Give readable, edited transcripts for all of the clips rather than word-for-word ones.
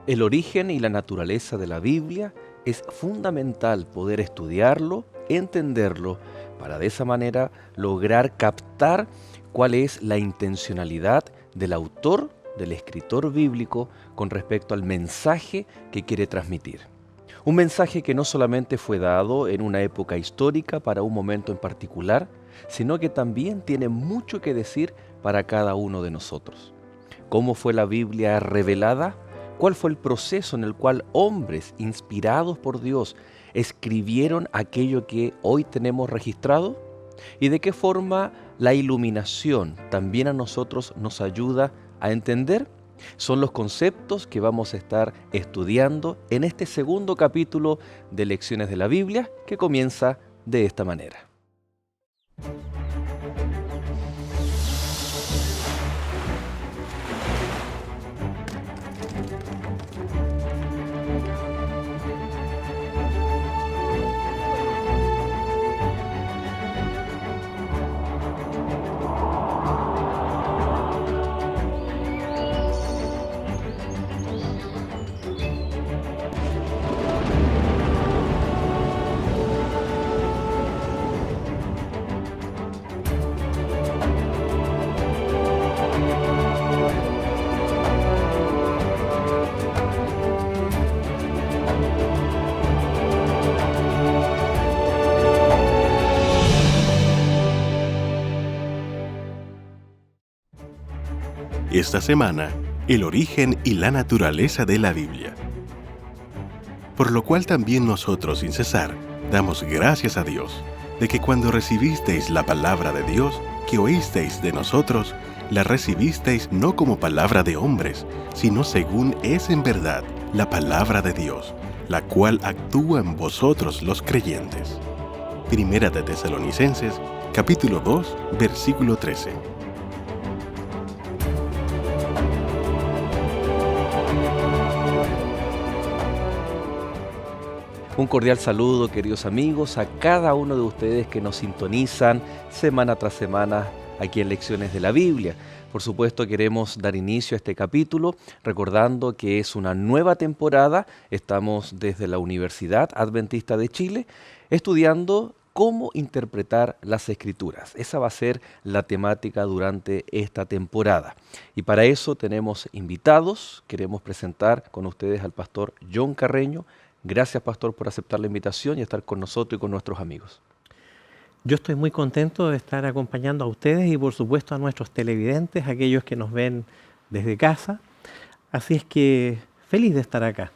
El origen y la naturaleza de la Biblia es fundamental poder estudiarlo, entenderlo, para de esa manera lograr captar cuál es la intencionalidad del autor, del escritor bíblico, con respecto al mensaje que quiere transmitir. Un mensaje que no solamente fue dado en una época histórica para un momento en particular, sino que también tiene mucho que decir para cada uno de nosotros. ¿Cómo fue la Biblia revelada? ¿Cuál fue el proceso en el cual hombres inspirados por Dios escribieron aquello que hoy tenemos registrado? ¿Y de qué forma la iluminación también a nosotros nos ayuda a entender? Son los conceptos que vamos a estar estudiando en este segundo capítulo de Lecciones de la Biblia, que comienza de esta manera. Esta semana, el origen y la naturaleza de la Biblia. Por lo cual también nosotros, sin cesar, damos gracias a Dios, de que cuando recibisteis la palabra de Dios, que oísteis de nosotros, la recibisteis no como palabra de hombres, sino según es en verdad la palabra de Dios, la cual actúa en vosotros los creyentes. Primera de Tesalonicenses, capítulo 2, versículo 13. Un cordial saludo, queridos amigos, a cada uno de ustedes que nos sintonizan semana tras semana aquí en Lecciones de la Biblia. Por supuesto, queremos dar inicio a este capítulo recordando que es una nueva temporada. Estamos desde la Universidad Adventista de Chile estudiando cómo interpretar las Escrituras. Esa va a ser la temática durante esta temporada. Y para eso tenemos invitados. Queremos presentar con ustedes al pastor John Carreño. Gracias, pastor, por aceptar la invitación y estar con nosotros y con nuestros amigos. Yo estoy muy contento de estar acompañando a ustedes y por supuesto a nuestros televidentes, aquellos que nos ven desde casa. Así es que feliz de estar acá.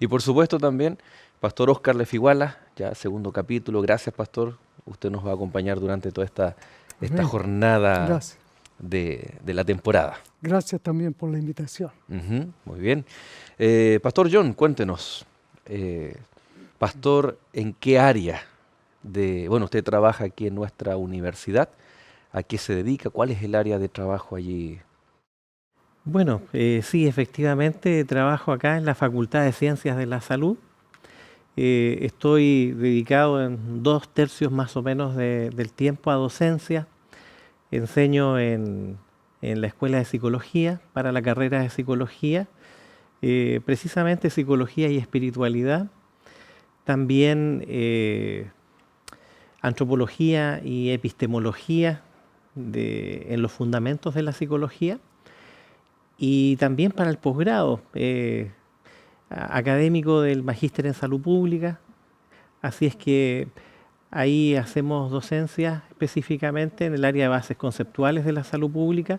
Y por supuesto también, pastor Óscar Lefiguala, ya segundo capítulo. Gracias, pastor. Usted nos va a acompañar durante toda esta jornada de la temporada. Gracias también por la invitación. Muy bien. Pastor John, cuéntenos. Pastor, ¿en qué área usted trabaja aquí en nuestra universidad? ¿A qué se dedica? ¿Cuál es el área de trabajo allí? Bueno, sí, efectivamente trabajo acá en la Facultad de Ciencias de la Salud. Estoy dedicado en 2/3 más o menos del tiempo a docencia. Enseño en la Escuela de Psicología, para la carrera de Psicología, precisamente Psicología y Espiritualidad. También Antropología y Epistemología en los fundamentos de la psicología. Y también para el posgrado, académico del Magíster en Salud Pública. Así es que ahí hacemos docencia específicamente en el área de bases conceptuales de la salud pública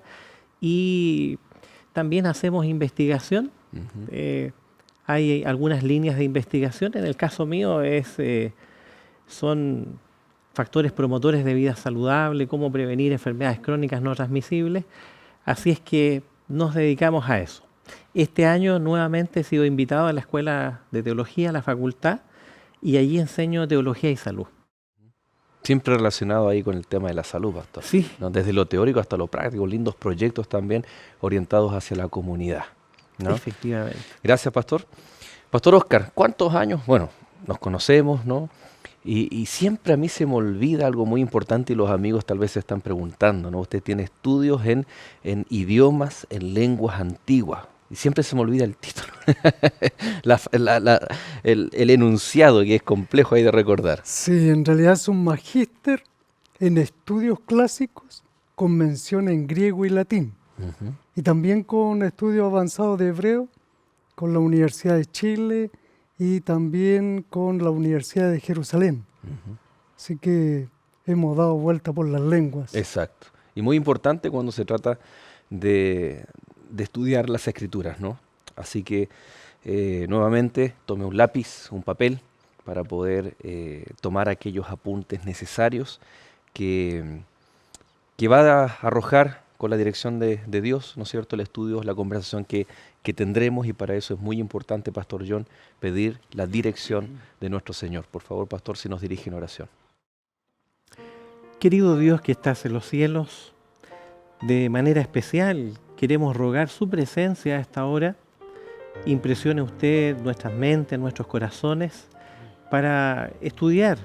y también hacemos investigación. Hay algunas líneas de investigación. En el caso mío son factores promotores de vida saludable, cómo prevenir enfermedades crónicas no transmisibles. Así es que nos dedicamos a eso. Este año nuevamente he sido invitado a la Escuela de Teología, a la facultad, y allí enseño Teología y Salud. Siempre relacionado ahí con el tema de la salud, pastor. Sí. ¿No? Desde lo teórico hasta lo práctico, lindos proyectos también orientados hacia la comunidad, ¿no? Efectivamente. Gracias, pastor. Pastor Óscar, ¿cuántos años? Bueno, nos conocemos, ¿no? Y siempre a mí se me olvida algo muy importante y los amigos tal vez se están preguntando, ¿no? Usted tiene estudios en idiomas, en lenguas antiguas. Y siempre se me olvida el título. el enunciado que es complejo ahí de recordar. Sí, en realidad es un magíster en estudios clásicos con mención en griego y latín. Ujú. Y también con estudios avanzados de hebreo con la Universidad de Chile y también con la Universidad de Jerusalén. Así que hemos dado vuelta por las lenguas. Exacto. Y muy importante cuando se trata de estudiar las escrituras, ¿no? Así que nuevamente tome un lápiz, un papel, para poder tomar aquellos apuntes necesarios que, que va a arrojar con la dirección de Dios, ¿no es cierto?, el estudio, la conversación que tendremos, y para eso es muy importante, Pastor John, pedir la dirección de nuestro Señor. Por favor, Pastor, si nos dirige en oración. Querido Dios que estás en los cielos, de manera especial queremos rogar su presencia a esta hora. Impresione usted nuestras mentes, nuestros corazones, para estudiar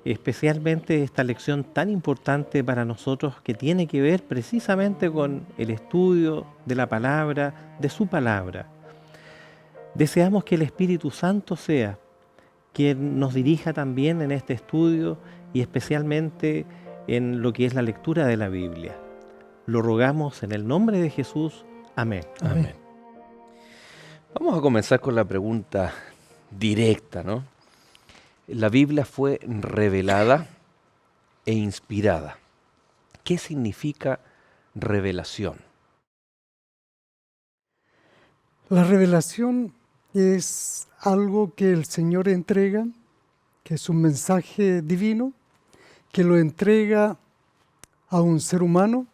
especialmente esta lección tan importante para nosotros, que tiene que ver precisamente con el estudio de la palabra, de su palabra. Deseamos que el Espíritu Santo sea quien nos dirija también en este estudio y especialmente en lo que es la lectura de la Biblia. Lo rogamos en el nombre de Jesús. Amén. Amén. Vamos a comenzar con la pregunta directa, ¿no? La Biblia fue revelada e inspirada. ¿Qué significa revelación? La revelación es algo que el Señor entrega, que es un mensaje divino, que lo entrega a un ser humano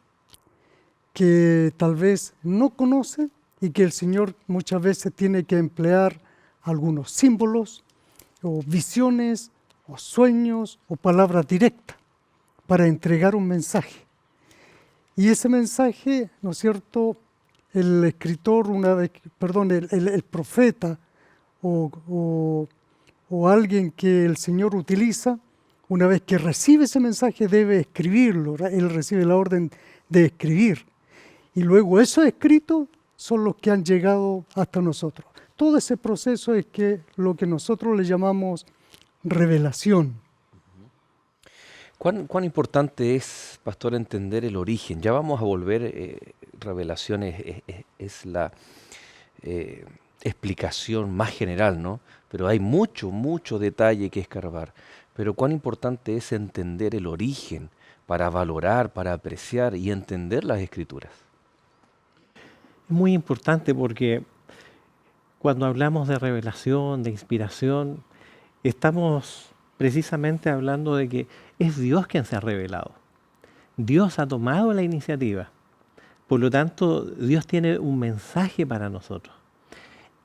que tal vez no conoce y que el Señor muchas veces tiene que emplear algunos símbolos o visiones o sueños o palabras directas para entregar un mensaje. Y ese mensaje, ¿no es cierto?, el escritor, el profeta o alguien que el Señor utiliza, una vez que recibe ese mensaje debe escribirlo. Él recibe la orden de escribir. Y luego esos escritos son los que han llegado hasta nosotros. Todo ese proceso es lo que nosotros le llamamos revelación. ¿Cuán importante es, Pastor, entender el origen? Ya vamos a volver, revelación es la explicación más general, ¿no? Pero hay mucho detalle que escarbar. Pero cuán importante es entender el origen para valorar, para apreciar y entender las Escrituras. Es muy importante porque cuando hablamos de revelación, de inspiración, estamos precisamente hablando de que es Dios quien se ha revelado. Dios ha tomado la iniciativa. Por lo tanto, Dios tiene un mensaje para nosotros.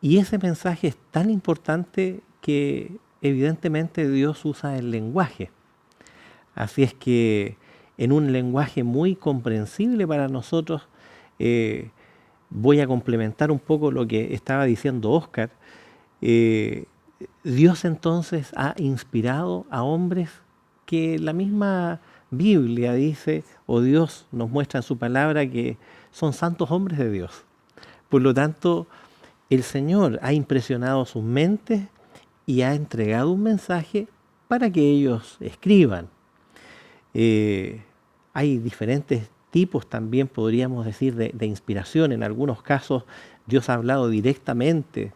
Y ese mensaje es tan importante que evidentemente Dios usa el lenguaje. Así es que en un lenguaje muy comprensible para nosotros, voy a complementar un poco lo que estaba diciendo Óscar. Dios entonces ha inspirado a hombres que la misma Biblia dice, o Dios nos muestra en su palabra, que son santos hombres de Dios. Por lo tanto, el Señor ha impresionado sus mentes y ha entregado un mensaje para que ellos escriban. Hay diferentes tipos también, podríamos decir, de inspiración. En algunos casos Dios ha hablado directamente,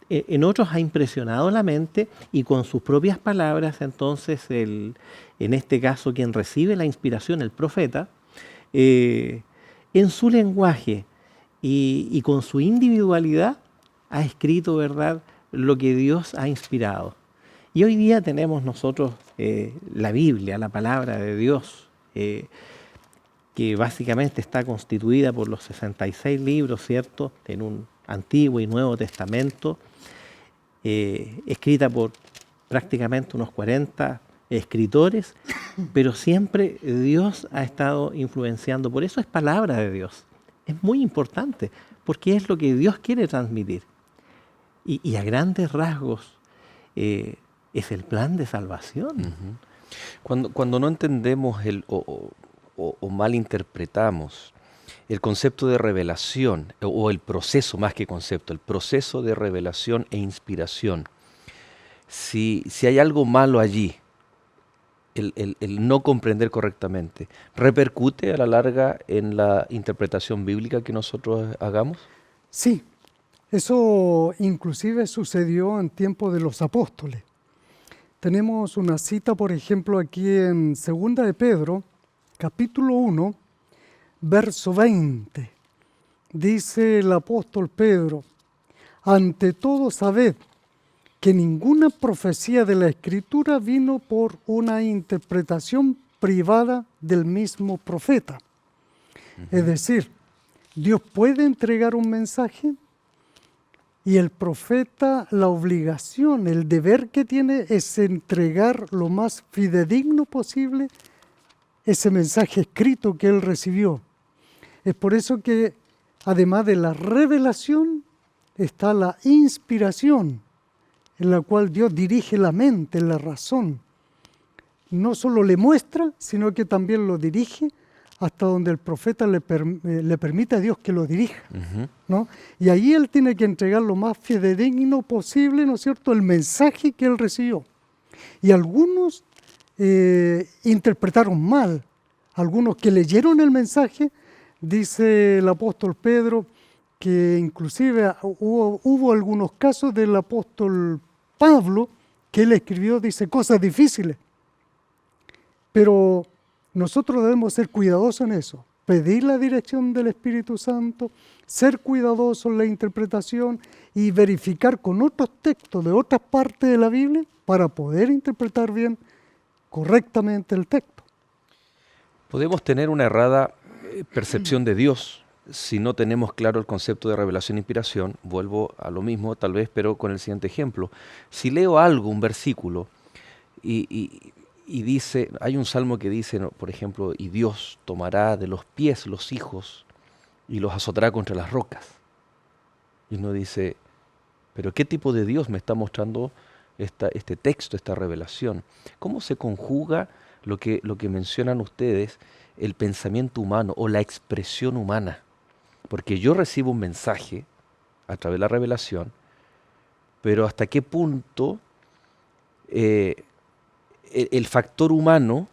en otros ha impresionado la mente y con sus propias palabras, entonces, en este caso, quien recibe la inspiración, el profeta, en su lenguaje y con su individualidad, ha escrito, ¿verdad?, lo que Dios ha inspirado. Y hoy día tenemos nosotros la Biblia, la palabra de Dios, que básicamente está constituida por los 66 libros, ¿cierto?, en un Antiguo y Nuevo Testamento, escrita por prácticamente unos 40 escritores, pero siempre Dios ha estado influenciando. Por eso es palabra de Dios. Es muy importante, porque es lo que Dios quiere transmitir. Y a grandes rasgos es el plan de salvación. Cuando no entendemos o malinterpretamos el concepto de revelación, o el proceso más que concepto, el proceso de revelación e inspiración. Si hay algo malo allí, el no comprender correctamente, ¿repercute a la larga en la interpretación bíblica que nosotros hagamos? Sí, eso inclusive sucedió en tiempo de los apóstoles. Tenemos una cita, por ejemplo, aquí en 2 de Pedro, capítulo 1, verso 20. Dice el apóstol Pedro: ante todo sabed que ninguna profecía de la Escritura vino por una interpretación privada del mismo profeta. Es decir, Dios puede entregar un mensaje y el profeta, la obligación, el deber que tiene es entregar lo más fidedigno posible ese mensaje escrito que él recibió. Es por eso que además de la revelación está la inspiración, en la cual Dios dirige la mente, la razón. No solo le muestra, sino que también lo dirige hasta donde el profeta le permite a Dios que lo dirija, ¿no? Y ahí él tiene que entregar lo más fidedigno posible, ¿no es cierto?, el mensaje que él recibió. Y algunos interpretaron mal, algunos que leyeron el mensaje, dice el apóstol Pedro, que inclusive hubo algunos casos del apóstol Pablo, que él escribió, dice, cosas difíciles. Pero nosotros debemos ser cuidadosos en eso, pedir la dirección del Espíritu Santo, ser cuidadosos en la interpretación y verificar con otros textos de otras partes de la Biblia para poder interpretar bien, correctamente el texto. Podemos tener una errada percepción de Dios si no tenemos claro el concepto de revelación e inspiración. Vuelvo a lo mismo, tal vez, pero con el siguiente ejemplo. Si leo algo, un versículo, y dice, hay un salmo que dice, ¿no?, por ejemplo, y Dios tomará de los pies los hijos y los azotará contra las rocas. Y uno dice, pero ¿qué tipo de Dios me está mostrando este texto, esta revelación? ¿Cómo se conjuga lo que mencionan ustedes, el pensamiento humano o la expresión humana? Porque yo recibo un mensaje a través de la revelación, pero ¿hasta qué punto el factor humano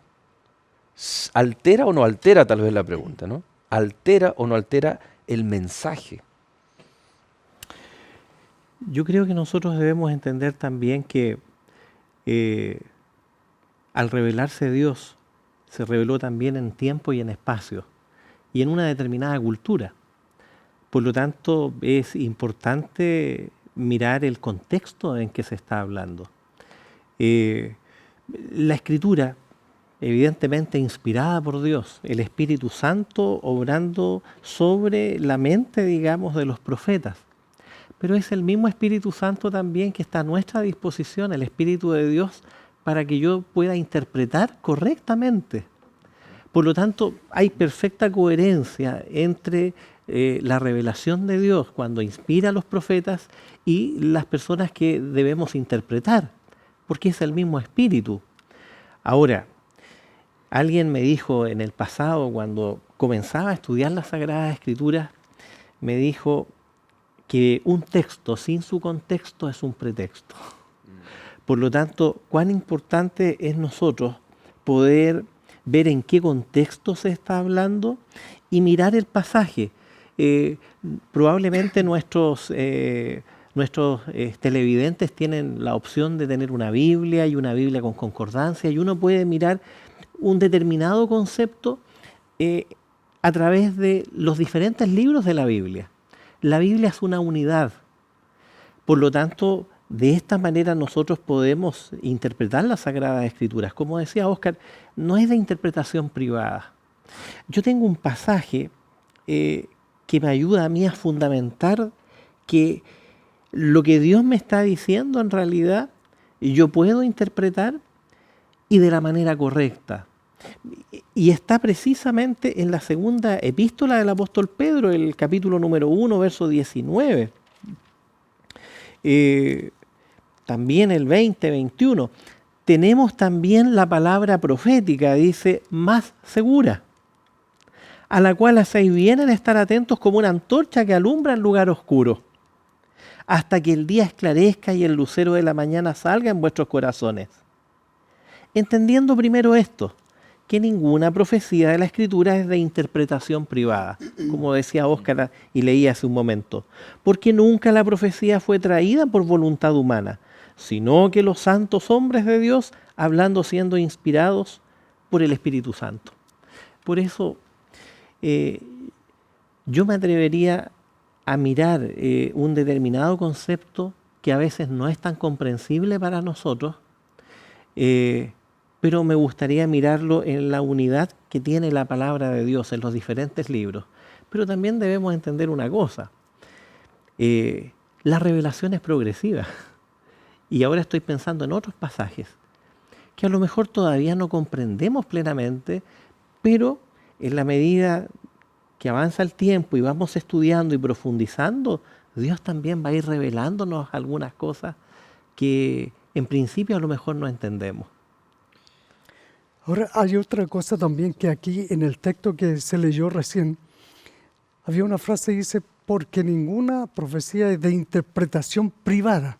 altera o no altera, tal vez la pregunta, ¿no? ¿Altera o no altera el mensaje? Yo creo que nosotros debemos entender también que al revelarse Dios, se reveló también en tiempo y en espacio, y en una determinada cultura. Por lo tanto, es importante mirar el contexto en que se está hablando. La Escritura, evidentemente inspirada por Dios, el Espíritu Santo obrando sobre la mente, digamos, de los profetas. Pero es el mismo Espíritu Santo también que está a nuestra disposición, el Espíritu de Dios, para que yo pueda interpretar correctamente. Por lo tanto, hay perfecta coherencia entre la revelación de Dios cuando inspira a los profetas y las personas que debemos interpretar, porque es el mismo Espíritu. Ahora, alguien me dijo en el pasado, cuando comenzaba a estudiar las Sagradas Escrituras, me dijo que un texto sin su contexto es un pretexto. Por lo tanto, cuán importante es nosotros poder ver en qué contexto se está hablando y mirar el pasaje. Probablemente nuestros televidentes tienen la opción de tener una Biblia y una Biblia con concordancia, y uno puede mirar un determinado concepto a través de los diferentes libros de la Biblia. La Biblia es una unidad. Por lo tanto, de esta manera nosotros podemos interpretar las Sagradas Escrituras. Como decía Óscar, no es de interpretación privada. Yo tengo un pasaje que me ayuda a mí a fundamentar que lo que Dios me está diciendo en realidad yo puedo interpretar y de la manera correcta. Y está precisamente en la segunda epístola del apóstol Pedro, el capítulo número 1, verso 19. También el 20, 21. Tenemos también la palabra profética, dice, más segura, a la cual hacéis bien en estar atentos como una antorcha que alumbra en lugar oscuro, hasta que el día esclarezca y el lucero de la mañana salga en vuestros corazones. Entendiendo primero esto, que ninguna profecía de la Escritura es de interpretación privada, como decía Óscar y leí hace un momento, porque nunca la profecía fue traída por voluntad humana, sino que los santos hombres de Dios, hablando siendo inspirados por el Espíritu Santo. Por eso yo me atrevería a mirar un determinado concepto que a veces no es tan comprensible para nosotros, pero me gustaría mirarlo en la unidad que tiene la palabra de Dios en los diferentes libros. Pero también debemos entender una cosa, la revelación es progresiva. Y ahora estoy pensando en otros pasajes que a lo mejor todavía no comprendemos plenamente, pero en la medida que avanza el tiempo y vamos estudiando y profundizando, Dios también va a ir revelándonos algunas cosas que en principio a lo mejor no entendemos. Ahora hay otra cosa también que aquí en el texto que se leyó recién, había una frase que dice, porque ninguna profecía es de interpretación privada.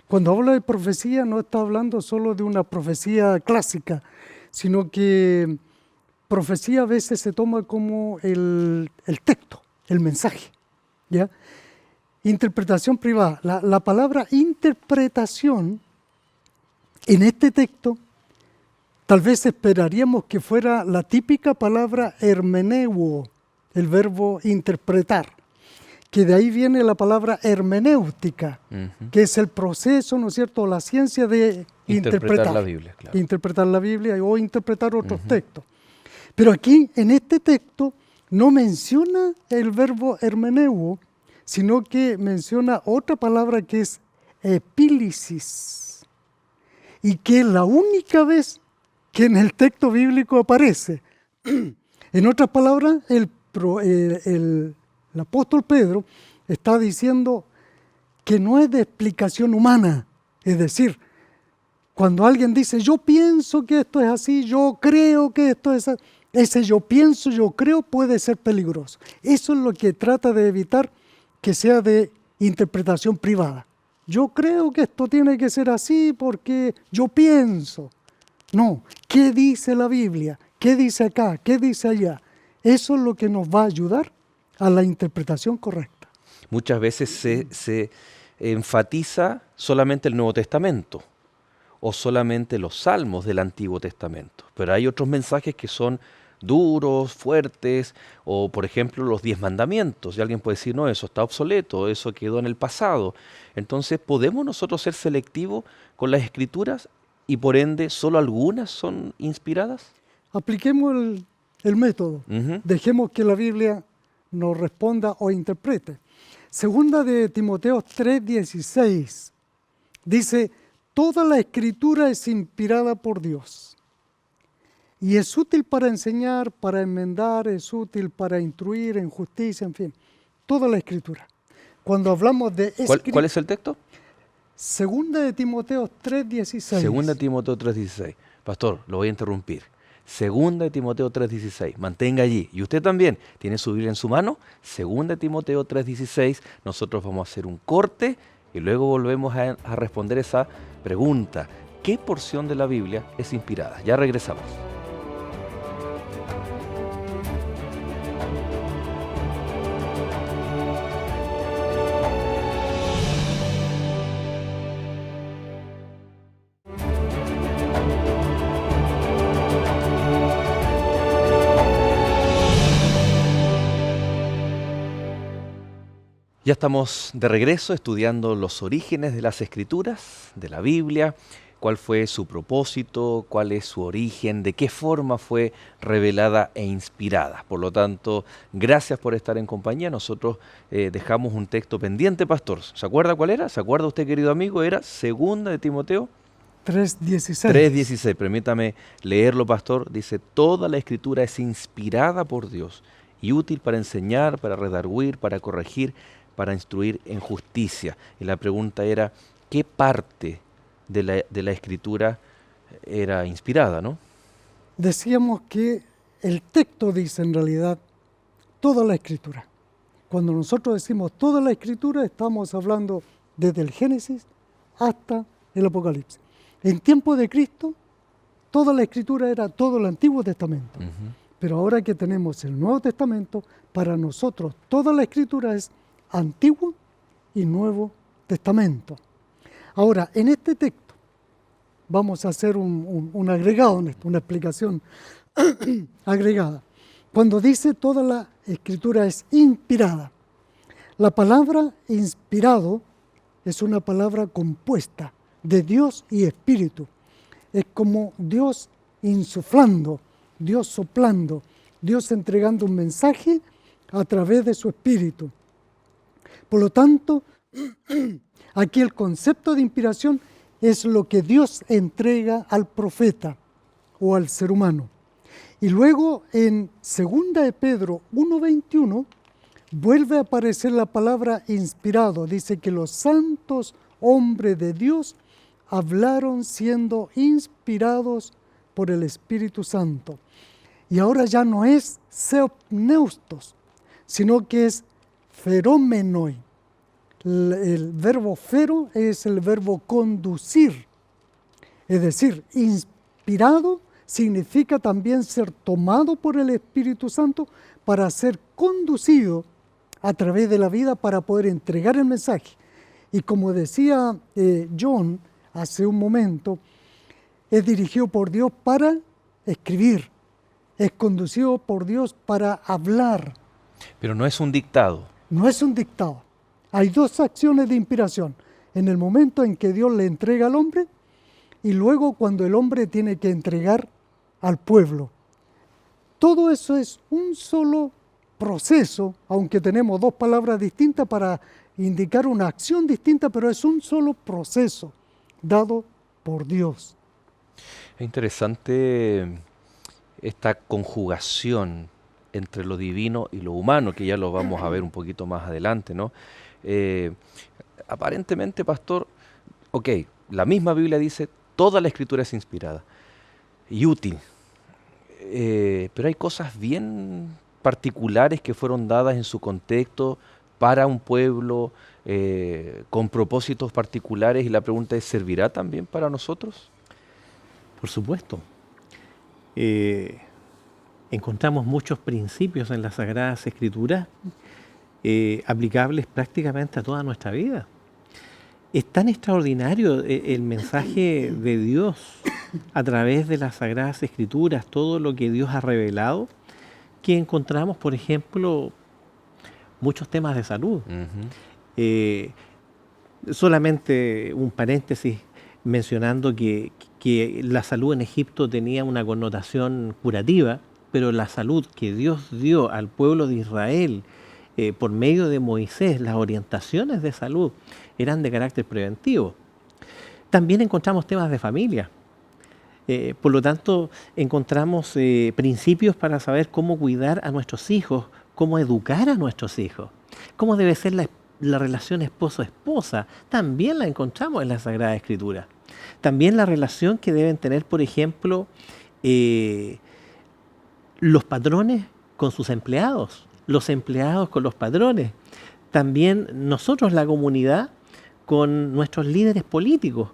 Cuando habla de profecía no está hablando solo de una profecía clásica, sino que profecía a veces se toma como el texto, el mensaje, ¿ya? Interpretación privada. La palabra interpretación en este texto tal vez esperaríamos que fuera la típica palabra hermeneuo, el verbo interpretar, que de ahí viene la palabra hermenéutica, que es el proceso, ¿no es cierto?, la ciencia de interpretar la Biblia, claro. Interpretar la Biblia o interpretar otros textos. Pero aquí, en este texto, no menciona el verbo hermeneuo, sino que menciona otra palabra que es epílisis, y que es la única vez que en el texto bíblico aparece. En otras palabras, el apóstol Pedro está diciendo que no es de explicación humana. Es decir, cuando alguien dice, yo pienso que esto es así, yo creo que esto es así, ese yo pienso, yo creo puede ser peligroso. Eso es lo que trata de evitar que sea de interpretación privada. Yo creo que esto tiene que ser así porque yo pienso. No, ¿qué dice la Biblia? ¿Qué dice acá? ¿Qué dice allá? Eso es lo que nos va a ayudar a la interpretación correcta. Muchas veces se enfatiza solamente el Nuevo Testamento o solamente los salmos del Antiguo Testamento, pero hay otros mensajes que son duros, fuertes, o por ejemplo los 10 mandamientos, y alguien puede decir, no, eso está obsoleto, eso quedó en el pasado. Entonces, ¿podemos nosotros ser selectivos con las Escrituras y por ende solo algunas son inspiradas? Apliquemos el método. Dejemos que la Biblia nos responda o interprete. Segunda de Timoteo 3:16 dice, toda la Escritura es inspirada por Dios y es útil para enseñar, para enmendar, es útil para instruir en justicia, en fin, toda la Escritura. Cuando hablamos de ¿Cuál es el texto? Segunda de Timoteo 3:16. Segunda de Timoteo 3:16. Pastor, lo voy a interrumpir. Segunda de Timoteo 3:16. Mantenga allí. Y usted también tiene su Biblia en su mano. Segunda de Timoteo 3:16. Nosotros vamos a hacer un corte y luego volvemos a responder esa pregunta. ¿Qué porción de la Biblia es inspirada? Ya regresamos. Ya estamos de regreso estudiando los orígenes de las Escrituras, de la Biblia, cuál fue su propósito, cuál es su origen, de qué forma fue revelada e inspirada. Por lo tanto, gracias por estar en compañía. Nosotros dejamos un texto pendiente, pastor. ¿Se acuerda cuál era? ¿Se acuerda usted, querido amigo? Era Segunda de Timoteo 3:16. 3:16. Permítame leerlo, pastor. Dice, toda la Escritura es inspirada por Dios y útil para enseñar, para redarguir, para corregir, para instruir en justicia. Y la pregunta era, ¿qué parte de la Escritura era inspirada, no? Decíamos que el texto dice en realidad toda la Escritura. Cuando nosotros decimos toda la Escritura, estamos hablando desde el Génesis hasta el Apocalipsis. En tiempo de Cristo, toda la Escritura era todo el Antiguo Testamento. Pero ahora que tenemos el Nuevo Testamento, para nosotros toda la Escritura es Antiguo y Nuevo Testamento. Ahora, en este texto vamos a hacer un agregado, una explicación agregada. Cuando dice toda la Escritura es inspirada, la palabra inspirado es una palabra compuesta de Dios y Espíritu. Es como Dios insuflando, Dios soplando, Dios entregando un mensaje a través de su Espíritu. Por lo tanto, aquí el concepto de inspiración es lo que Dios entrega al profeta o al ser humano. Y luego en 2 de Pedro 1:21 vuelve a aparecer la palabra inspirado. Dice que los santos hombres de Dios hablaron siendo inspirados por el Espíritu Santo. Y ahora ya no es seopneustos, sino que es feromenoi. El verbo fero es el verbo conducir. Es decir, inspirado significa también ser tomado por el Espíritu Santo para ser conducido a través de la vida para poder entregar el mensaje. Y como decía John hace un momento, es dirigido por Dios para escribir, es conducido por Dios para hablar. Pero no es un dictado. No es un dictado. Hay dos acciones de inspiración. En el momento en que Dios le entrega al hombre y luego cuando el hombre tiene que entregar al pueblo. Todo eso es un solo proceso, aunque tenemos dos palabras distintas para indicar una acción distinta, pero es un solo proceso dado por Dios. Es interesante esta conjugación entre lo divino y lo humano, que ya lo vamos a ver un poquito más adelante, ¿no? Aparentemente, pastor, ok, la misma Biblia dice, toda la Escritura es inspirada y útil, pero hay cosas bien particulares que fueron dadas en su contexto para un pueblo, con propósitos particulares, y la pregunta es, ¿servirá también para nosotros? Por supuesto. Encontramos muchos principios en las Sagradas Escrituras aplicables prácticamente a toda nuestra vida. Es tan extraordinario el mensaje de Dios a través de las Sagradas Escrituras, todo lo que Dios ha revelado, que encontramos, por ejemplo, muchos temas de salud. Solamente un paréntesis mencionando que la salud en Egipto tenía una connotación curativa, pero la salud que Dios dio al pueblo de Israel por medio de Moisés, las orientaciones de salud eran de carácter preventivo. También encontramos temas de familia. Por lo tanto, encontramos principios para saber cómo cuidar a nuestros hijos, cómo educar a nuestros hijos, cómo debe ser la relación esposo-esposa. También la encontramos en la Sagrada Escritura. También la relación que deben tener, por ejemplo, los patrones con sus empleados, los empleados con los patrones. También nosotros, la comunidad, con nuestros líderes políticos.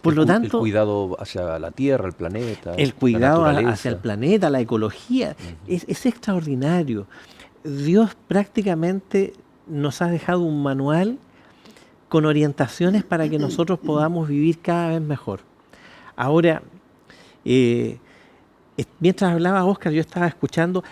Por lo tanto, el cuidado hacia la tierra, el planeta. El cuidado la hacia el planeta, la ecología, es extraordinario. Dios prácticamente nos ha dejado un manual con orientaciones para que nosotros podamos vivir cada vez mejor. Ahora, mientras hablaba Oscar, yo estaba escuchando,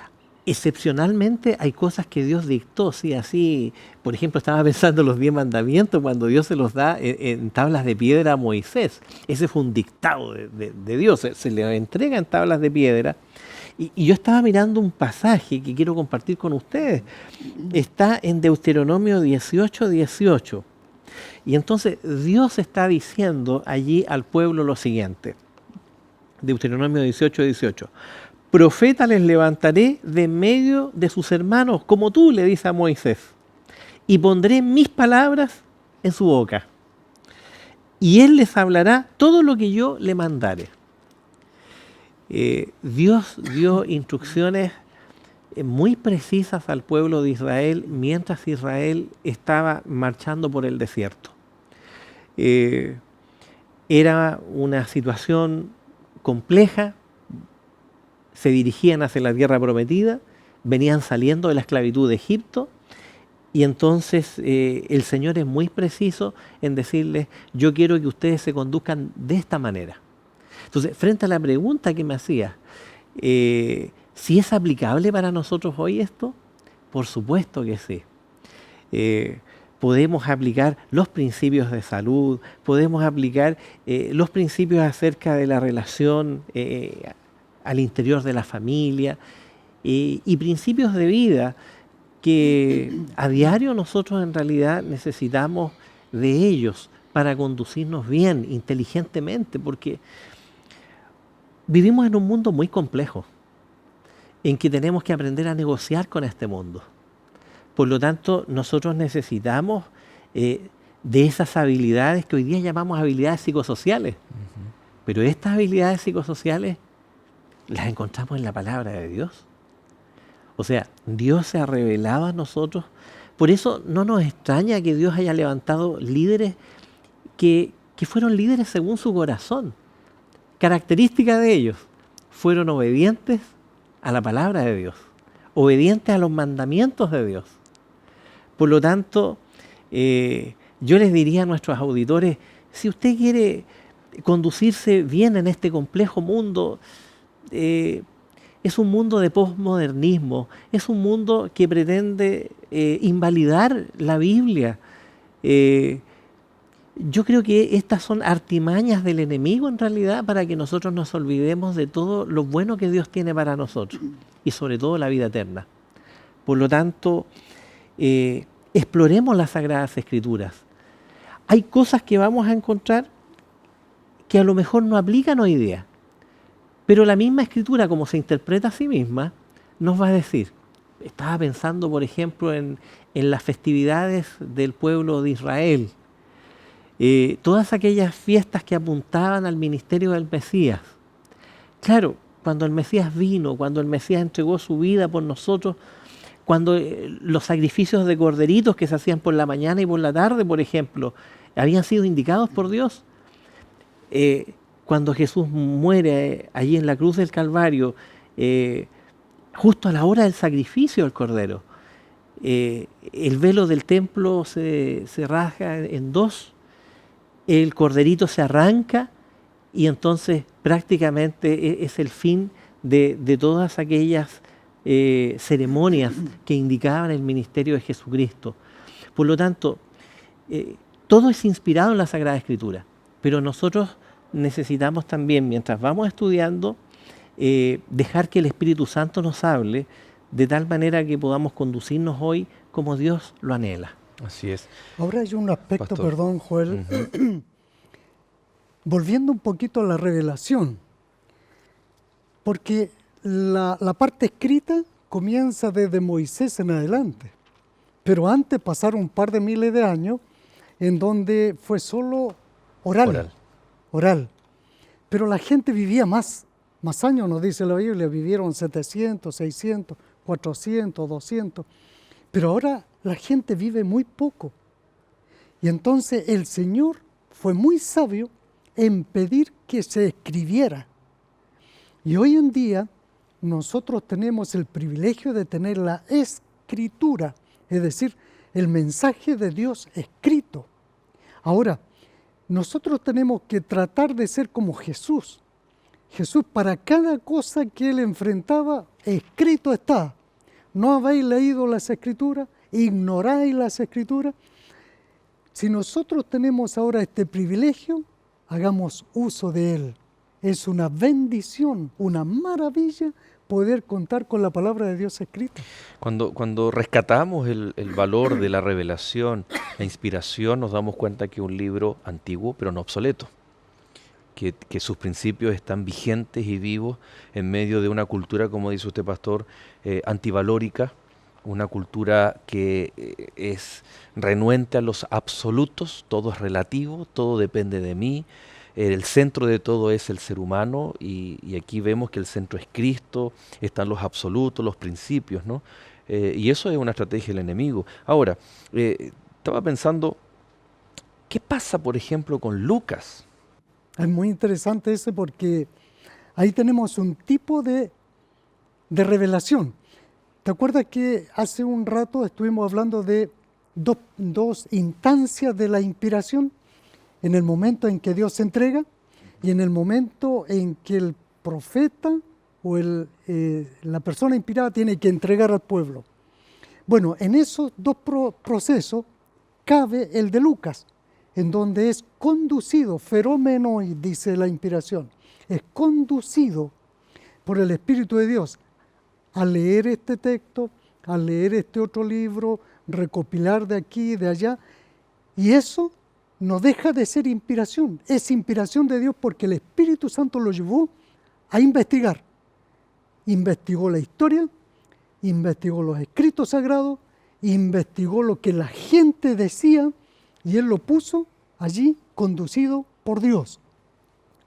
excepcionalmente hay cosas que Dios dictó, sí, así, por ejemplo, estaba pensando en los 10 mandamientos cuando Dios se los da en tablas de piedra a Moisés. Ese fue un dictado de Dios, se le entrega en tablas de piedra. Y yo estaba mirando un pasaje que quiero compartir con ustedes. Está en Deuteronomio 18:18. Y entonces Dios está diciendo allí al pueblo lo siguiente. Deuteronomio 18:18. Profeta les levantaré de medio de sus hermanos, como tú, le dice a Moisés, y pondré mis palabras en su boca. Y él les hablará todo lo que yo le mandare. Dios dio instrucciones muy precisas al pueblo de Israel mientras Israel estaba marchando por el desierto. Era una situación compleja, se dirigían hacia la tierra prometida, venían saliendo de la esclavitud de Egipto, y entonces el Señor es muy preciso en decirles: yo quiero que ustedes se conduzcan de esta manera. Entonces, frente a la pregunta que me hacía, ¿si es aplicable para nosotros hoy esto? Por supuesto que sí. Podemos aplicar los principios de salud, podemos aplicar los principios acerca de la relación al interior de la familia y principios de vida que a diario nosotros en realidad necesitamos de ellos para conducirnos bien, inteligentemente, porque vivimos en un mundo muy complejo, en que tenemos que aprender a negociar con este mundo. Por lo tanto, nosotros necesitamos de esas habilidades que hoy día llamamos habilidades psicosociales. Pero estas habilidades psicosociales las encontramos en la palabra de Dios. O sea, Dios se ha revelado a nosotros. Por eso no nos extraña que Dios haya levantado líderes que fueron líderes según su corazón. Característica de ellos: fueron obedientes a la palabra de Dios, obedientes a los mandamientos de Dios. Por lo tanto, yo les diría a nuestros auditores: si usted quiere conducirse bien en este complejo mundo, es un mundo de posmodernismo, es un mundo que pretende invalidar la Biblia. Yo creo que estas son artimañas del enemigo en realidad para que nosotros nos olvidemos de todo lo bueno que Dios tiene para nosotros y sobre todo la vida eterna. Por lo tanto, exploremos las Sagradas Escrituras. Hay cosas que vamos a encontrar que a lo mejor no aplican hoy día, pero la misma Escritura, como se interpreta a sí misma, nos va a decir. Estaba pensando, por ejemplo, en las festividades del pueblo de Israel. Todas aquellas fiestas que apuntaban al ministerio del Mesías. Claro, cuando el Mesías vino, cuando el Mesías entregó su vida por nosotros, cuando los sacrificios de corderitos que se hacían por la mañana y por la tarde, por ejemplo, habían sido indicados por Dios. Cuando Jesús muere allí en la cruz del Calvario, justo a la hora del sacrificio del cordero, el velo del templo se rasga en dos, el corderito se arranca y entonces prácticamente es el fin de todas aquellas ceremonias que indicaban el ministerio de Jesucristo. Por lo tanto, todo es inspirado en la Sagrada Escritura, pero nosotros necesitamos también, mientras vamos estudiando, dejar que el Espíritu Santo nos hable de tal manera que podamos conducirnos hoy como Dios lo anhela. Así es. Ahora hay un aspecto, Pastor. perdón, Joel, volviendo un poquito a la revelación, porque la parte escrita comienza desde Moisés en adelante, pero antes pasaron un par de miles de años en donde fue solo oral. Pero la gente vivía más años, nos dice la Biblia, vivieron 700, 600, 400, 200, pero ahora la gente vive muy poco. Y entonces el Señor fue muy sabio en pedir que se escribiera. Y hoy en día nosotros tenemos el privilegio de tener la escritura, es decir, el mensaje de Dios escrito. Ahora, nosotros tenemos que tratar de ser como Jesús. Jesús, para cada cosa que él enfrentaba, escrito está. ¿No habéis leído las Escrituras? ¿Ignoráis las Escrituras? Si nosotros tenemos ahora este privilegio, hagamos uso de él. Es una bendición, una maravilla poder contar con la palabra de Dios escrita. Cuando rescatamos el valor de la revelación, la inspiración, nos damos cuenta que es un libro antiguo, pero no obsoleto. Que sus principios están vigentes y vivos en medio de una cultura, como dice usted, pastor, antivalórica, una cultura que es renuente a los absolutos, todo es relativo, todo depende de mí, el centro de todo es el ser humano y aquí vemos que el centro es Cristo, están los absolutos, los principios, ¿no? Y eso es una estrategia del enemigo. Ahora, estaba pensando, ¿qué pasa, por ejemplo, con Lucas? Es muy interesante ese porque ahí tenemos un tipo de revelación. ¿Te acuerdas que hace un rato estuvimos hablando de dos instancias de la inspiración? En el momento en que Dios se entrega y en el momento en que el profeta o la persona inspirada tiene que entregar al pueblo. Bueno, en esos dos procesos cabe el de Lucas, en donde es conducido, feromenoi, dice la inspiración, es conducido por el Espíritu de Dios a leer este texto, a leer este otro libro, recopilar de aquí y de allá, y eso no deja de ser inspiración, es inspiración de Dios porque el Espíritu Santo lo llevó a investigar. Investigó la historia, investigó los escritos sagrados, investigó lo que la gente decía y él lo puso allí conducido por Dios.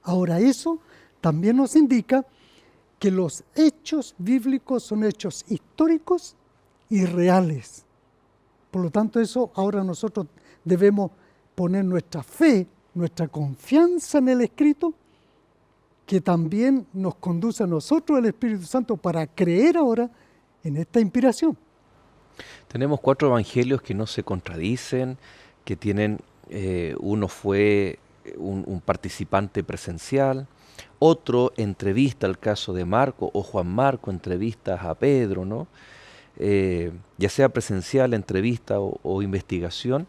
Ahora eso también nos indica que los hechos bíblicos son hechos históricos y reales. Por lo tanto, eso ahora nosotros debemos poner nuestra fe, nuestra confianza en el escrito, que también nos conduce a nosotros el Espíritu Santo para creer ahora en esta inspiración. Tenemos 4 evangelios que no se contradicen, que tienen, uno fue un participante presencial, otro entrevista al caso de Marco o Juan Marco, entrevistas a Pedro, ¿no? Ya sea presencial, entrevista o investigación,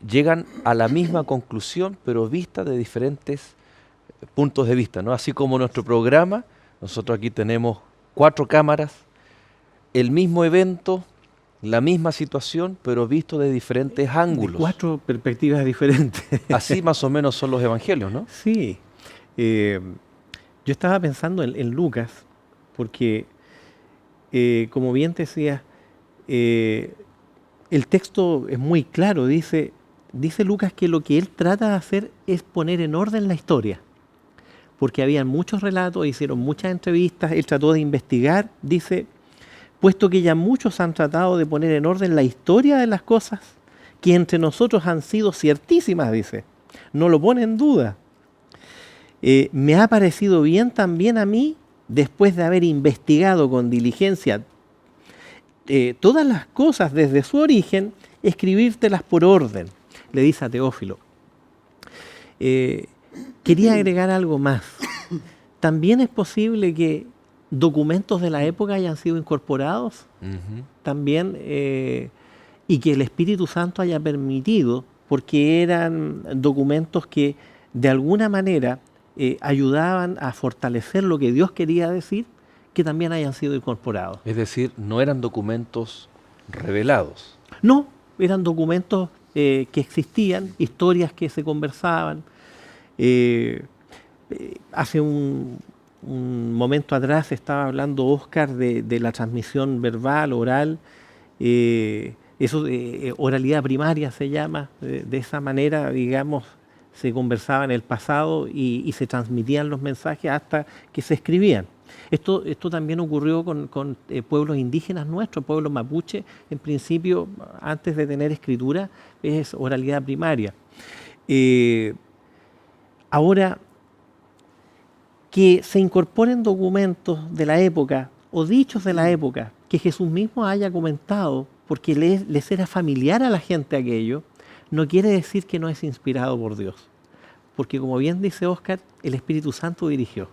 llegan a la misma conclusión, pero vista de diferentes puntos de vista, ¿no? Así como nuestro programa, nosotros aquí tenemos 4 cámaras, el mismo evento, la misma situación, pero visto de diferentes ángulos. De 4 perspectivas diferentes. Así más o menos son los evangelios, ¿no? Sí. Yo estaba pensando en Lucas, porque, como bien te decía, el texto es muy claro, dice Lucas que lo que él trata de hacer es poner en orden la historia, porque habían muchos relatos, hicieron muchas entrevistas, él trató de investigar, dice, puesto que ya muchos han tratado de poner en orden la historia de las cosas, que entre nosotros han sido ciertísimas, dice, no lo pone en duda. Me ha parecido bien también a mí, después de haber investigado con diligencia todas las cosas desde su origen, escribírtelas por orden, le dice a Teófilo. Quería agregar algo más. También es posible que documentos de la época hayan sido incorporados, también, y que el Espíritu Santo haya permitido, porque eran documentos que de alguna manera ayudaban a fortalecer lo que Dios quería decir, que también hayan sido incorporados. Es decir, no eran documentos revelados. No, eran documentos que existían, historias que se conversaban. Hace un momento atrás estaba hablando Óscar de la transmisión verbal, oral, eso oralidad primaria se llama, de esa manera, digamos, se conversaba en el pasado y se transmitían los mensajes hasta que se escribían. Esto también ocurrió con pueblos indígenas nuestros, pueblos mapuche, en principio, antes de tener escritura, es oralidad primaria. Ahora, que se incorporen documentos de la época o dichos de la época, que Jesús mismo haya comentado, porque les era familiar a la gente aquello, no quiere decir que no es inspirado por Dios. Porque como bien dice Óscar, el Espíritu Santo dirigió.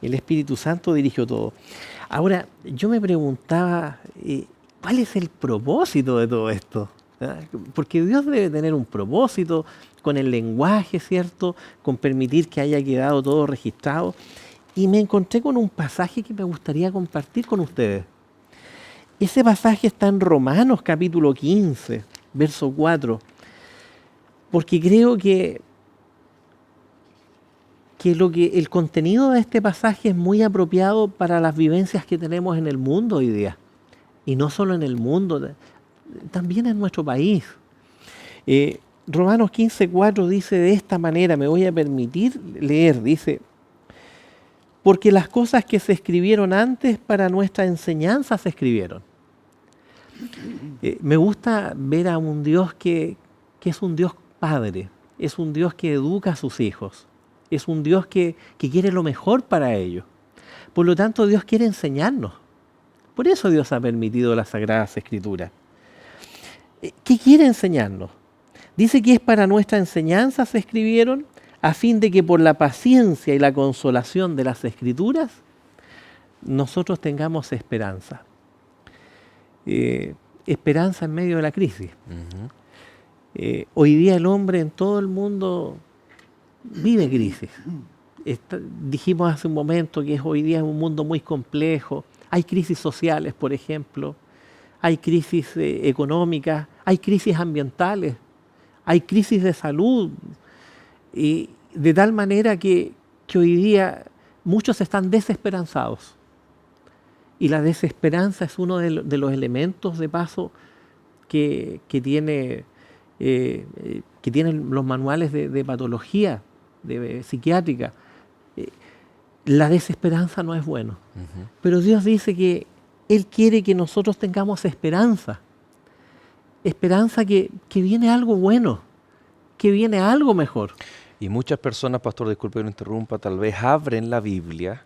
El Espíritu Santo dirigió todo. Ahora, yo me preguntaba, ¿cuál es el propósito de todo esto? ¿Ah? Porque Dios debe tener un propósito con el lenguaje, ¿cierto? Con permitir que haya quedado todo registrado. Y me encontré con un pasaje que me gustaría compartir con ustedes. Ese pasaje está en Romanos capítulo 15, verso 4. Porque creo que el contenido de este pasaje es muy apropiado para las vivencias que tenemos en el mundo hoy día. Y no solo en el mundo, también en nuestro país. Romanos 15:4 dice de esta manera, me voy a permitir leer, dice, porque las cosas que se escribieron antes para nuestra enseñanza se escribieron. Me gusta ver a un Dios que es un Dios Padre, es un Dios que educa a sus hijos, es un Dios que quiere lo mejor para ellos. Por lo tanto, Dios quiere enseñarnos. Por eso Dios ha permitido las Sagradas Escrituras. ¿Qué quiere enseñarnos? Dice que es para nuestra enseñanza se escribieron, a fin de que por la paciencia y la consolación de las Escrituras, nosotros tengamos esperanza. Esperanza en medio de la crisis. Hoy día el hombre en todo el mundo vive crisis. Dijimos hace un momento que hoy día es un mundo muy complejo. Hay crisis sociales, por ejemplo. Hay crisis económicas. Hay crisis ambientales. Hay crisis de salud. Y de tal manera que hoy día muchos están desesperanzados. Y la desesperanza es uno de los elementos de paso que tienen los manuales de patología psiquiátrica. La desesperanza no es bueno. Pero Dios dice que Él quiere que nosotros tengamos esperanza. Esperanza que viene algo bueno, que viene algo mejor. Y muchas personas, pastor, disculpe que lo interrumpa, tal vez abren la Biblia,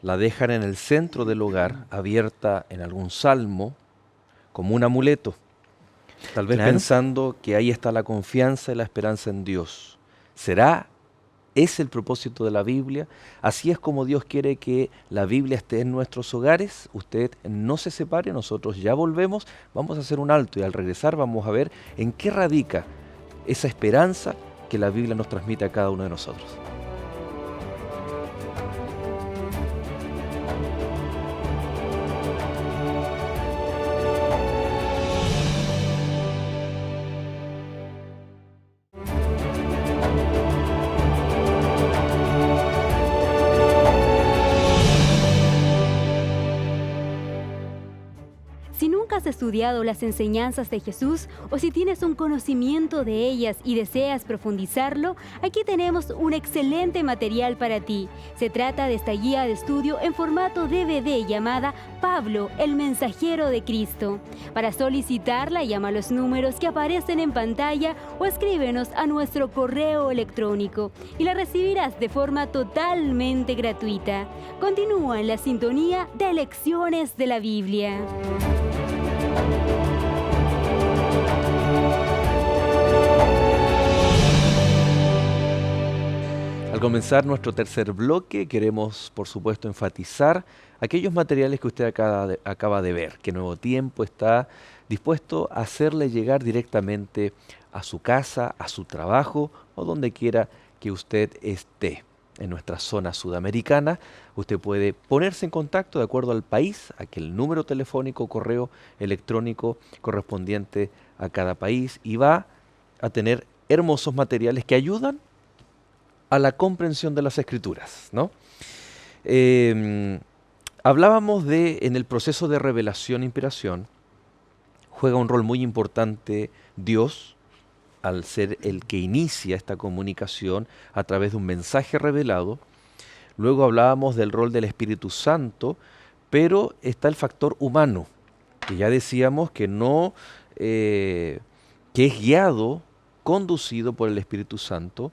la dejan en el centro del hogar, abierta en algún salmo, como un amuleto. Tal vez pensando que ahí está la confianza y la esperanza en Dios. ¿Será ese el propósito de la Biblia? Así es como Dios quiere que la Biblia esté en nuestros hogares. Usted no se separe, nosotros ya volvemos, vamos a hacer un alto y al regresar vamos a ver en qué radica esa esperanza que la Biblia nos transmite a cada uno de nosotros. ¿Has estudiado las enseñanzas de Jesús o si tienes un conocimiento de ellas y deseas profundizarlo? Aquí tenemos un excelente material para ti. Se trata de esta guía de estudio en formato DVD llamada Pablo, el mensajero de Cristo. Para solicitarla, llama a los números que aparecen en pantalla o escríbenos a nuestro correo electrónico y la recibirás de forma totalmente gratuita. Continúa en la sintonía de Lecciones de la Biblia. Al comenzar nuestro tercer bloque, queremos, por supuesto, enfatizar aquellos materiales que usted acaba de ver, que Nuevo Tiempo está dispuesto a hacerle llegar directamente a su casa, a su trabajo o donde quiera que usted esté. En nuestra zona sudamericana, usted puede ponerse en contacto de acuerdo al país, aquel número telefónico, correo electrónico correspondiente a cada país y va a tener hermosos materiales que ayudan a la comprensión de las Escrituras, ¿no? Hablábamos en el proceso de revelación e inspiración, juega un rol muy importante Dios, al ser el que inicia esta comunicación a través de un mensaje revelado. Luego hablábamos del rol del Espíritu Santo, pero está el factor humano, que ya decíamos que que es guiado, conducido por el Espíritu Santo,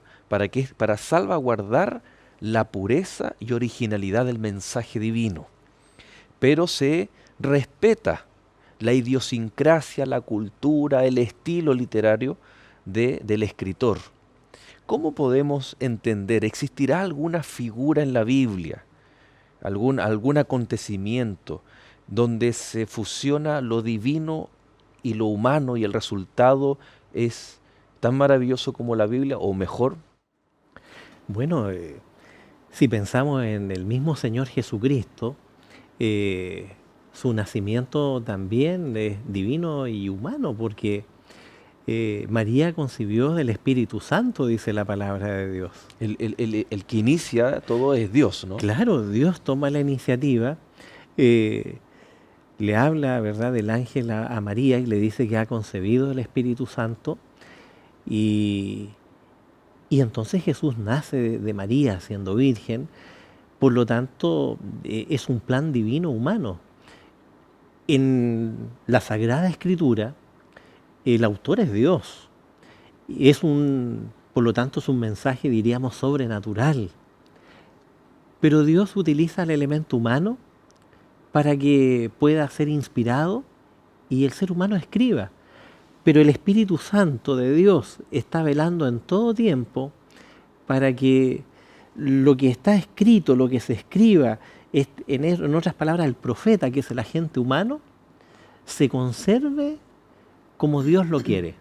para salvaguardar la pureza y originalidad del mensaje divino. Pero se respeta la idiosincrasia, la cultura, el estilo literario del escritor. ¿Cómo podemos entender? ¿Existirá alguna figura en la Biblia, algún acontecimiento donde se fusiona lo divino y lo humano y el resultado es tan maravilloso como la Biblia o mejor? Bueno, si pensamos en el mismo Señor Jesucristo, su nacimiento también es divino y humano, porque María concibió del Espíritu Santo, dice la palabra de Dios. El que inicia todo es Dios, ¿no? Claro, Dios toma la iniciativa, le habla, ¿verdad?, del ángel a María y le dice que ha concebido el Espíritu Santo. Y, y entonces Jesús nace de María siendo virgen, por lo tanto es un plan divino humano. En la Sagrada Escritura, el autor es Dios. Por lo tanto, es un mensaje, diríamos, sobrenatural. Pero Dios utiliza el elemento humano para que pueda ser inspirado y el ser humano escriba. Pero el Espíritu Santo de Dios está velando en todo tiempo para que lo que está escrito, lo que se escriba, en otras palabras, el profeta, que es el agente humano, se conserve como Dios lo quiere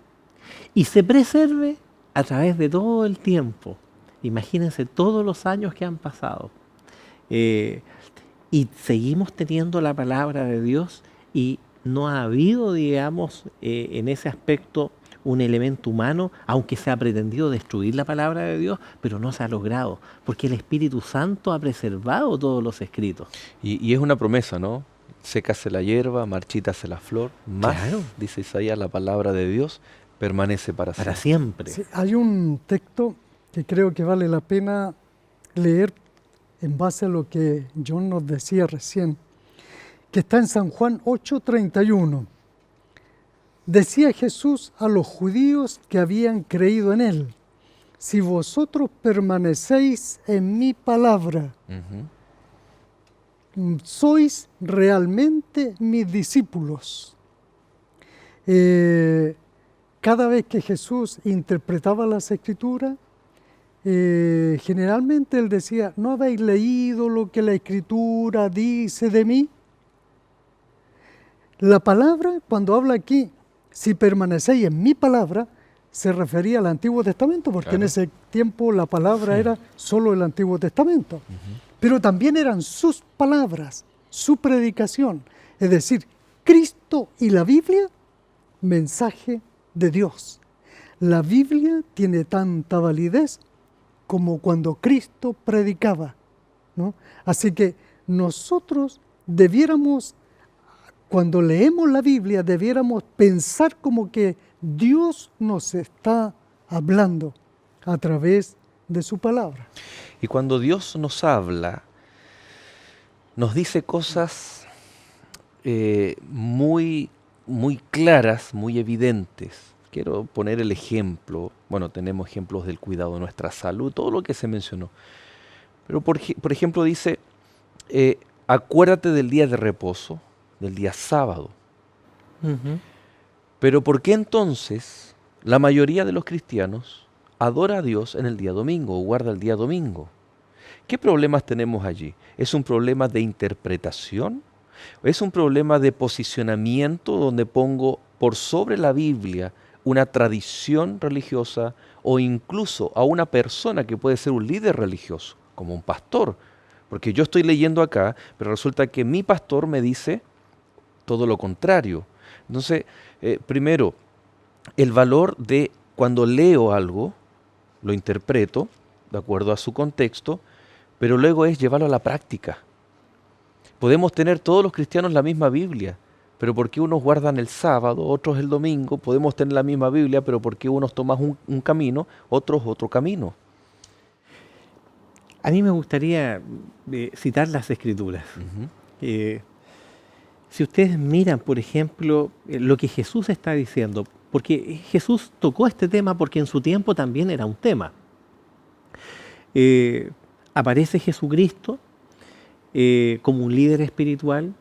y se preserve a través de todo el tiempo. Imagínense todos los años que han pasado. Y seguimos teniendo la palabra de Dios y no ha habido, digamos, en ese aspecto un elemento humano, aunque se ha pretendido destruir la palabra de Dios, pero no se ha logrado, porque el Espíritu Santo ha preservado todos los escritos. Y es una promesa, ¿no? Sécase la hierba, marchítase la flor, más, Claro. dice Isaías, la palabra de Dios permanece para Para siempre. siempre. Sí, hay un texto que creo que vale la pena leer en base a lo que John nos decía recién, que está en San Juan 8:31. Decía Jesús a los judíos que habían creído en él: si vosotros permanecéis en mi palabra, sois realmente mis discípulos. Cada vez que Jesús interpretaba las Escrituras, generalmente él decía: ¿no habéis leído lo que la Escritura dice de mí? La palabra, cuando habla aquí, si permanecéis en mi palabra, se refería al Antiguo Testamento, porque en ese tiempo la palabra era solo el Antiguo Testamento. Pero también eran sus palabras, su predicación. Es decir, Cristo y la Biblia, mensaje de Dios. La Biblia tiene tanta validez como cuando Cristo predicaba, ¿no? Así que nosotros debiéramos, cuando leemos la Biblia, debiéramos pensar como que Dios nos está hablando a través de su palabra. Y cuando Dios nos habla, nos dice cosas muy claras, muy evidentes. Quiero poner el ejemplo. Bueno, tenemos ejemplos del cuidado de nuestra salud, todo lo que se mencionó. Pero por ejemplo dice, acuérdate del día de reposo, del día sábado. Pero ¿por qué entonces la mayoría de los cristianos adora a Dios en el día domingo o guarda el día domingo? ¿Qué problemas tenemos allí? ¿Es un problema de interpretación? ¿Es un problema de posicionamiento donde pongo por sobre la Biblia una tradición religiosa o incluso a una persona que puede ser un líder religioso, como un pastor? Porque yo estoy leyendo acá, pero resulta que mi pastor me dice todo lo contrario. Entonces, primero, el valor de cuando leo algo, lo interpreto de acuerdo a su contexto, pero luego es llevarlo a la práctica. Podemos tener todos los cristianos la misma Biblia, pero porque unos guardan el sábado, otros el domingo. Podemos tener la misma Biblia, pero porque unos toman un camino, otros otro camino. A mí me gustaría citar las Escrituras. Si ustedes miran, por ejemplo, lo que Jesús está diciendo, porque Jesús tocó este tema porque en su tiempo también era un tema. Aparece Jesucristo como un líder espiritual,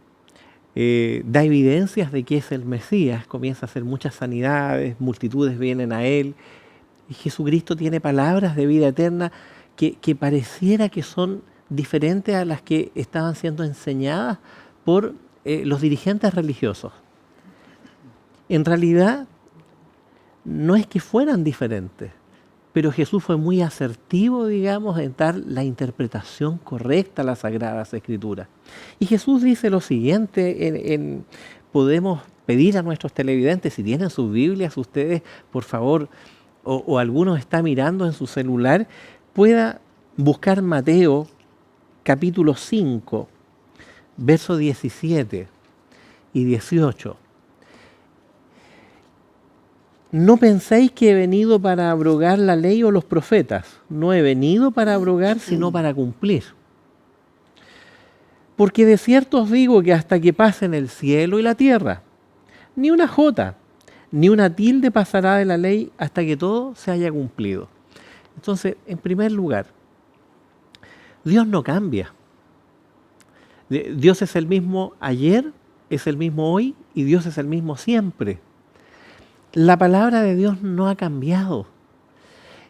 da evidencias de que es el Mesías, comienza a hacer muchas sanidades, multitudes vienen a él, y Jesucristo tiene palabras de vida eterna que pareciera que son diferentes a las que estaban siendo enseñadas por los dirigentes religiosos. En realidad, no es que fueran diferentes, pero Jesús fue muy asertivo, digamos, en dar la interpretación correcta a las Sagradas Escrituras. Y Jesús dice lo siguiente, podemos pedir a nuestros televidentes, si tienen sus Biblias, ustedes, por favor, o alguno está mirando en su celular, pueda buscar Mateo capítulo 5, versos 17 y 18. no penséis que he venido para abrogar la ley o los profetas. No he venido para abrogar, sino para cumplir. Porque de cierto os digo que hasta que pasen el cielo y la tierra, ni una jota, ni una tilde pasará de la ley hasta que todo se haya cumplido. Entonces, en primer lugar, Dios no cambia. Dios es el mismo ayer, es el mismo hoy y Dios es el mismo siempre. La palabra de Dios no ha cambiado.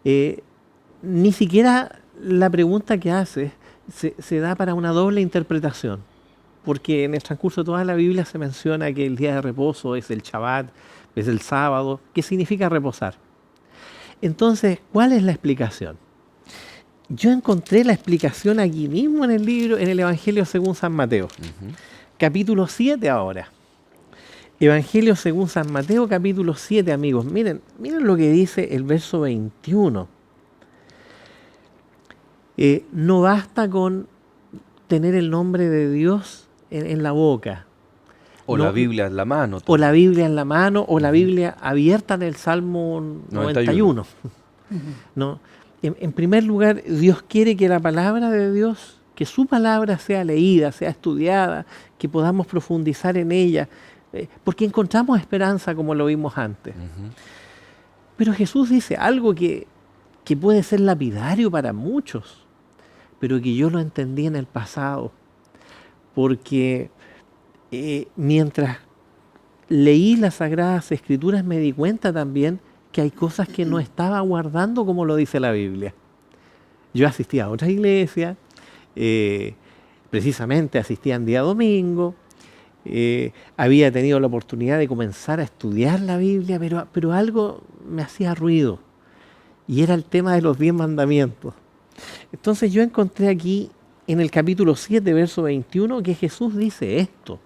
Ni siquiera la pregunta que hace se da para una doble interpretación, porque en el transcurso de toda la Biblia se menciona que el día de reposo es el Shabbat, es el sábado, que significa reposar. Entonces, ¿cuál es la explicación? Yo encontré la explicación aquí mismo en el libro, en el Evangelio según San Mateo, capítulo 7 ahora. Evangelio según San Mateo, capítulo 7, amigos. Miren lo que dice el verso 21. No basta con tener el nombre de Dios en la boca. O No, la Biblia en la mano. o la Biblia en la mano, o la Biblia abierta en el Salmo 91. ¿No? En primer lugar, Dios quiere que la palabra de Dios, que su palabra sea leída, sea estudiada, que podamos profundizar en ella, porque encontramos esperanza como lo vimos antes. Pero Jesús dice algo que puede ser lapidario para muchos, pero que yo lo entendí en el pasado, porque mientras leí las Sagradas Escrituras me di cuenta también que hay cosas que no estaba guardando como lo dice la Biblia. Yo asistía a otra iglesia, precisamente asistía en día domingo, había tenido la oportunidad de comenzar a estudiar la Biblia, pero algo me hacía ruido, y era el tema de los 10 mandamientos. Entonces yo encontré aquí en el capítulo 7, verso 21, que Jesús dice esto: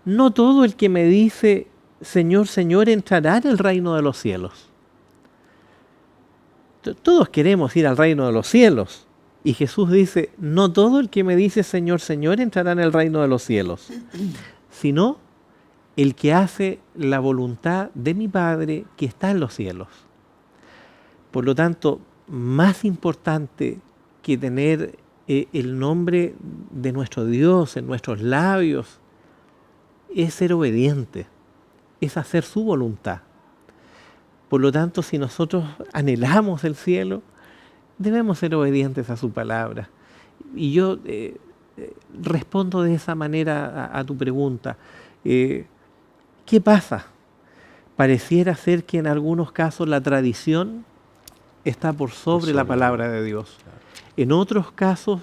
no todo el que me dice Señor, Señor, entrará en el reino de los cielos. Todos queremos ir al reino de los cielos. Y Jesús dice, no todo el que me dice Señor, Señor, entrará en el reino de los cielos, sino el que hace la voluntad de mi Padre que está en los cielos. Por lo tanto, más importante que tener el nombre de nuestro Dios en nuestros labios es ser obediente, es hacer su voluntad. Por lo tanto, si nosotros anhelamos el cielo, debemos ser obedientes a su palabra. Y yo respondo de esa manera a tu pregunta. ¿Qué pasa? Pareciera ser que en algunos casos la tradición está por sobre la palabra de Dios. En otros casos,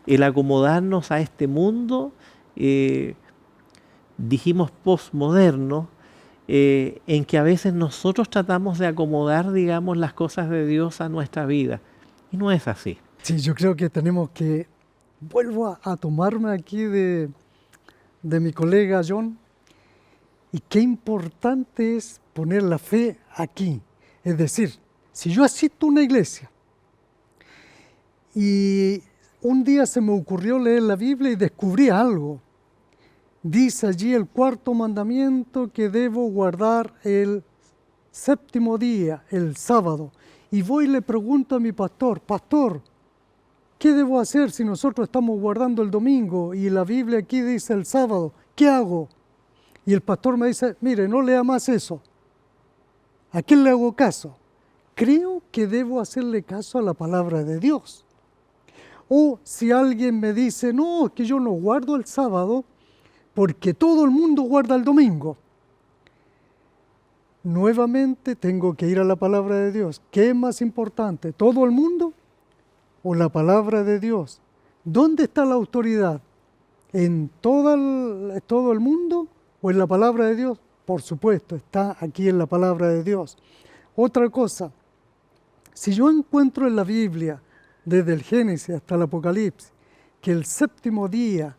el acomodarnos a este mundo, dijimos posmoderno, en que a veces nosotros tratamos de acomodar, digamos, las cosas de Dios a nuestra vida. Y no es así. Sí, yo creo que tenemos que, vuelvo a tomarme aquí de mi colega John, y qué importante es poner la fe aquí. Es decir, si yo asisto a una iglesia y un día se me ocurrió leer la Biblia y descubrí algo, dice allí el 4º mandamiento que debo guardar el 7º día, el sábado. Y voy y le pregunto a mi pastor, pastor, ¿qué debo hacer si nosotros estamos guardando el domingo y la Biblia aquí dice el sábado? ¿Qué hago? Y el pastor me dice, mire, no lea más eso. ¿A quién le hago caso? Creo que debo hacerle caso a la palabra de Dios. O si alguien me dice, no, es que yo no guardo el sábado, porque todo el mundo guarda el domingo. Nuevamente tengo que ir a la palabra de Dios. ¿Qué es más importante, todo el mundo o la palabra de Dios? ¿Dónde está la autoridad? ¿En todo el mundo o en la palabra de Dios? Por supuesto, está aquí en la palabra de Dios. Otra cosa, si yo encuentro en la Biblia, desde el Génesis hasta el Apocalipsis, que el 7º día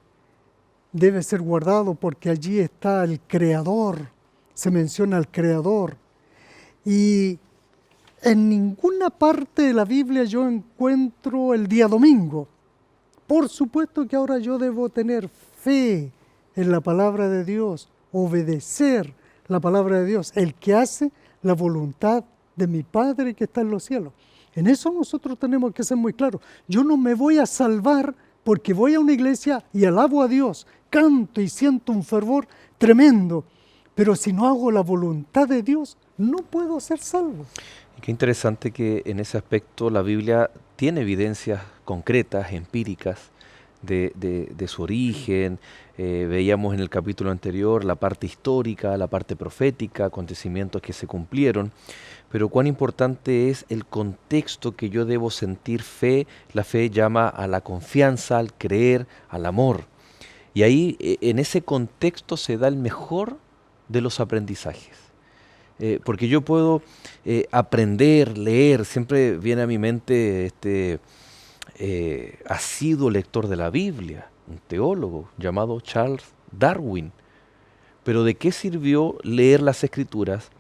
debe ser guardado porque allí está el Creador, se menciona al Creador. Y en ninguna parte de la Biblia yo encuentro el día domingo. Por supuesto que ahora yo debo tener fe en la palabra de Dios, obedecer la palabra de Dios, el que hace la voluntad de mi Padre que está en los cielos. En eso nosotros tenemos que ser muy claros. Yo no me voy a salvar porque voy a una iglesia y alabo a Dios, canto y siento un fervor tremendo, pero si no hago la voluntad de Dios, no puedo ser salvo. Y qué interesante que en ese aspecto la Biblia tiene evidencias concretas, empíricas, de su origen. Veíamos en el capítulo anterior la parte histórica, la parte profética, acontecimientos que se cumplieron, pero cuán importante es el contexto que yo debo sentir fe. La fe llama a la confianza, al creer, al amor. Y ahí, en ese contexto, se da el mejor de los aprendizajes. Porque yo puedo aprender, leer, siempre viene a mi mente asiduo lector de la Biblia, un teólogo llamado Charles Darwin. Pero ¿de qué sirvió leer las Escrituras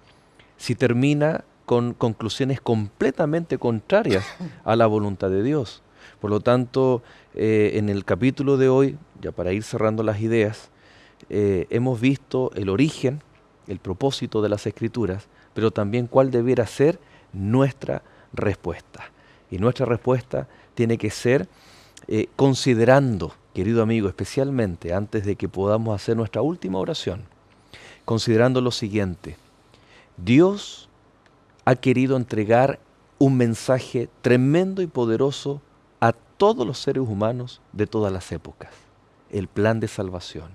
si termina con conclusiones completamente contrarias a la voluntad de Dios? Por lo tanto, en el capítulo de hoy, ya para ir cerrando las ideas, hemos visto el origen, el propósito de las Escrituras, pero también cuál debiera ser nuestra respuesta. Y nuestra respuesta tiene que ser considerando, querido amigo, especialmente antes de que podamos hacer nuestra última oración, considerando lo siguiente: Dios ha querido entregar un mensaje tremendo y poderoso a todos los seres humanos de todas las épocas. El plan de salvación,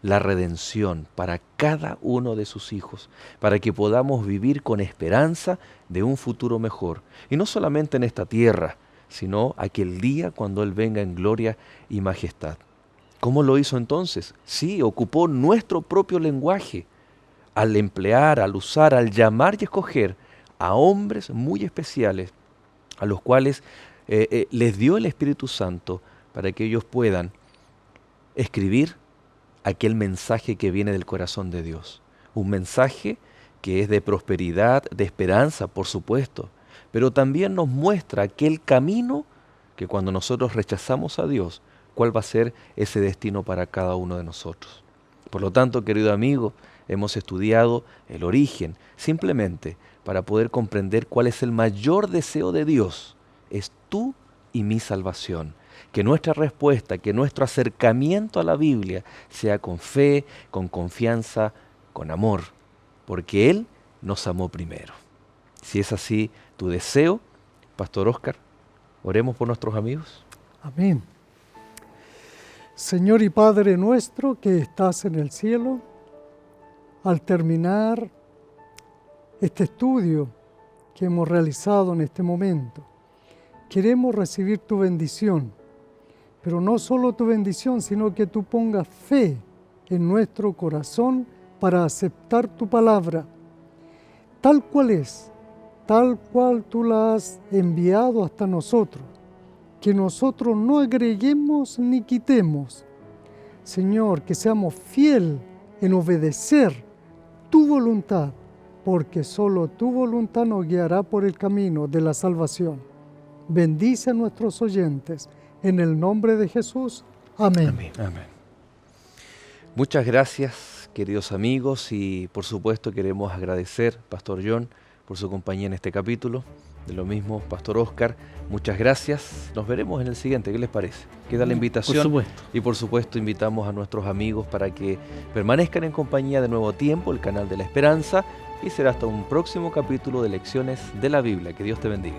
la redención para cada uno de sus hijos, para que podamos vivir con esperanza de un futuro mejor. Y no solamente en esta tierra, sino aquel día cuando Él venga en gloria y majestad. ¿Cómo lo hizo entonces? Sí, ocupó nuestro propio lenguaje al emplear, al usar, al llamar y escoger a hombres muy especiales, a los cuales les dio el Espíritu Santo para que ellos puedan escribir aquel mensaje que viene del corazón de Dios. Un mensaje que es de prosperidad, de esperanza, por supuesto, pero también nos muestra aquel camino que cuando nosotros rechazamos a Dios, cuál va a ser ese destino para cada uno de nosotros. Por lo tanto, querido amigo, hemos estudiado el origen simplemente para poder comprender cuál es el mayor deseo de Dios. Es tú y mi salvación. Que nuestra respuesta, que nuestro acercamiento a la Biblia sea con fe, con confianza, con amor, porque Él nos amó primero. Si es así tu deseo, Pastor Óscar, oremos por nuestros amigos. Amén. Señor y Padre nuestro que estás en el cielo, al terminar este estudio que hemos realizado en este momento, queremos recibir tu bendición, pero no solo tu bendición, sino que tú pongas fe en nuestro corazón para aceptar tu palabra, tal cual es, tal cual tú la has enviado hasta nosotros, que nosotros no agreguemos ni quitemos. Señor, que seamos fieles en obedecer tu voluntad, porque solo tu voluntad nos guiará por el camino de la salvación. Bendice a nuestros oyentes, en el nombre de Jesús. Amén. Amén. Amén. Muchas gracias, queridos amigos, y por supuesto queremos agradecer, Pastor John, por su compañía en este capítulo. De lo mismo, Pastor Óscar, muchas gracias. Nos veremos en el siguiente. ¿Qué les parece? Queda la invitación. Por supuesto. Y por supuesto invitamos a nuestros amigos para que permanezcan en compañía de Nuevo Tiempo, el canal de la Esperanza, y será hasta un próximo capítulo de Lecciones de la Biblia. Que Dios te bendiga.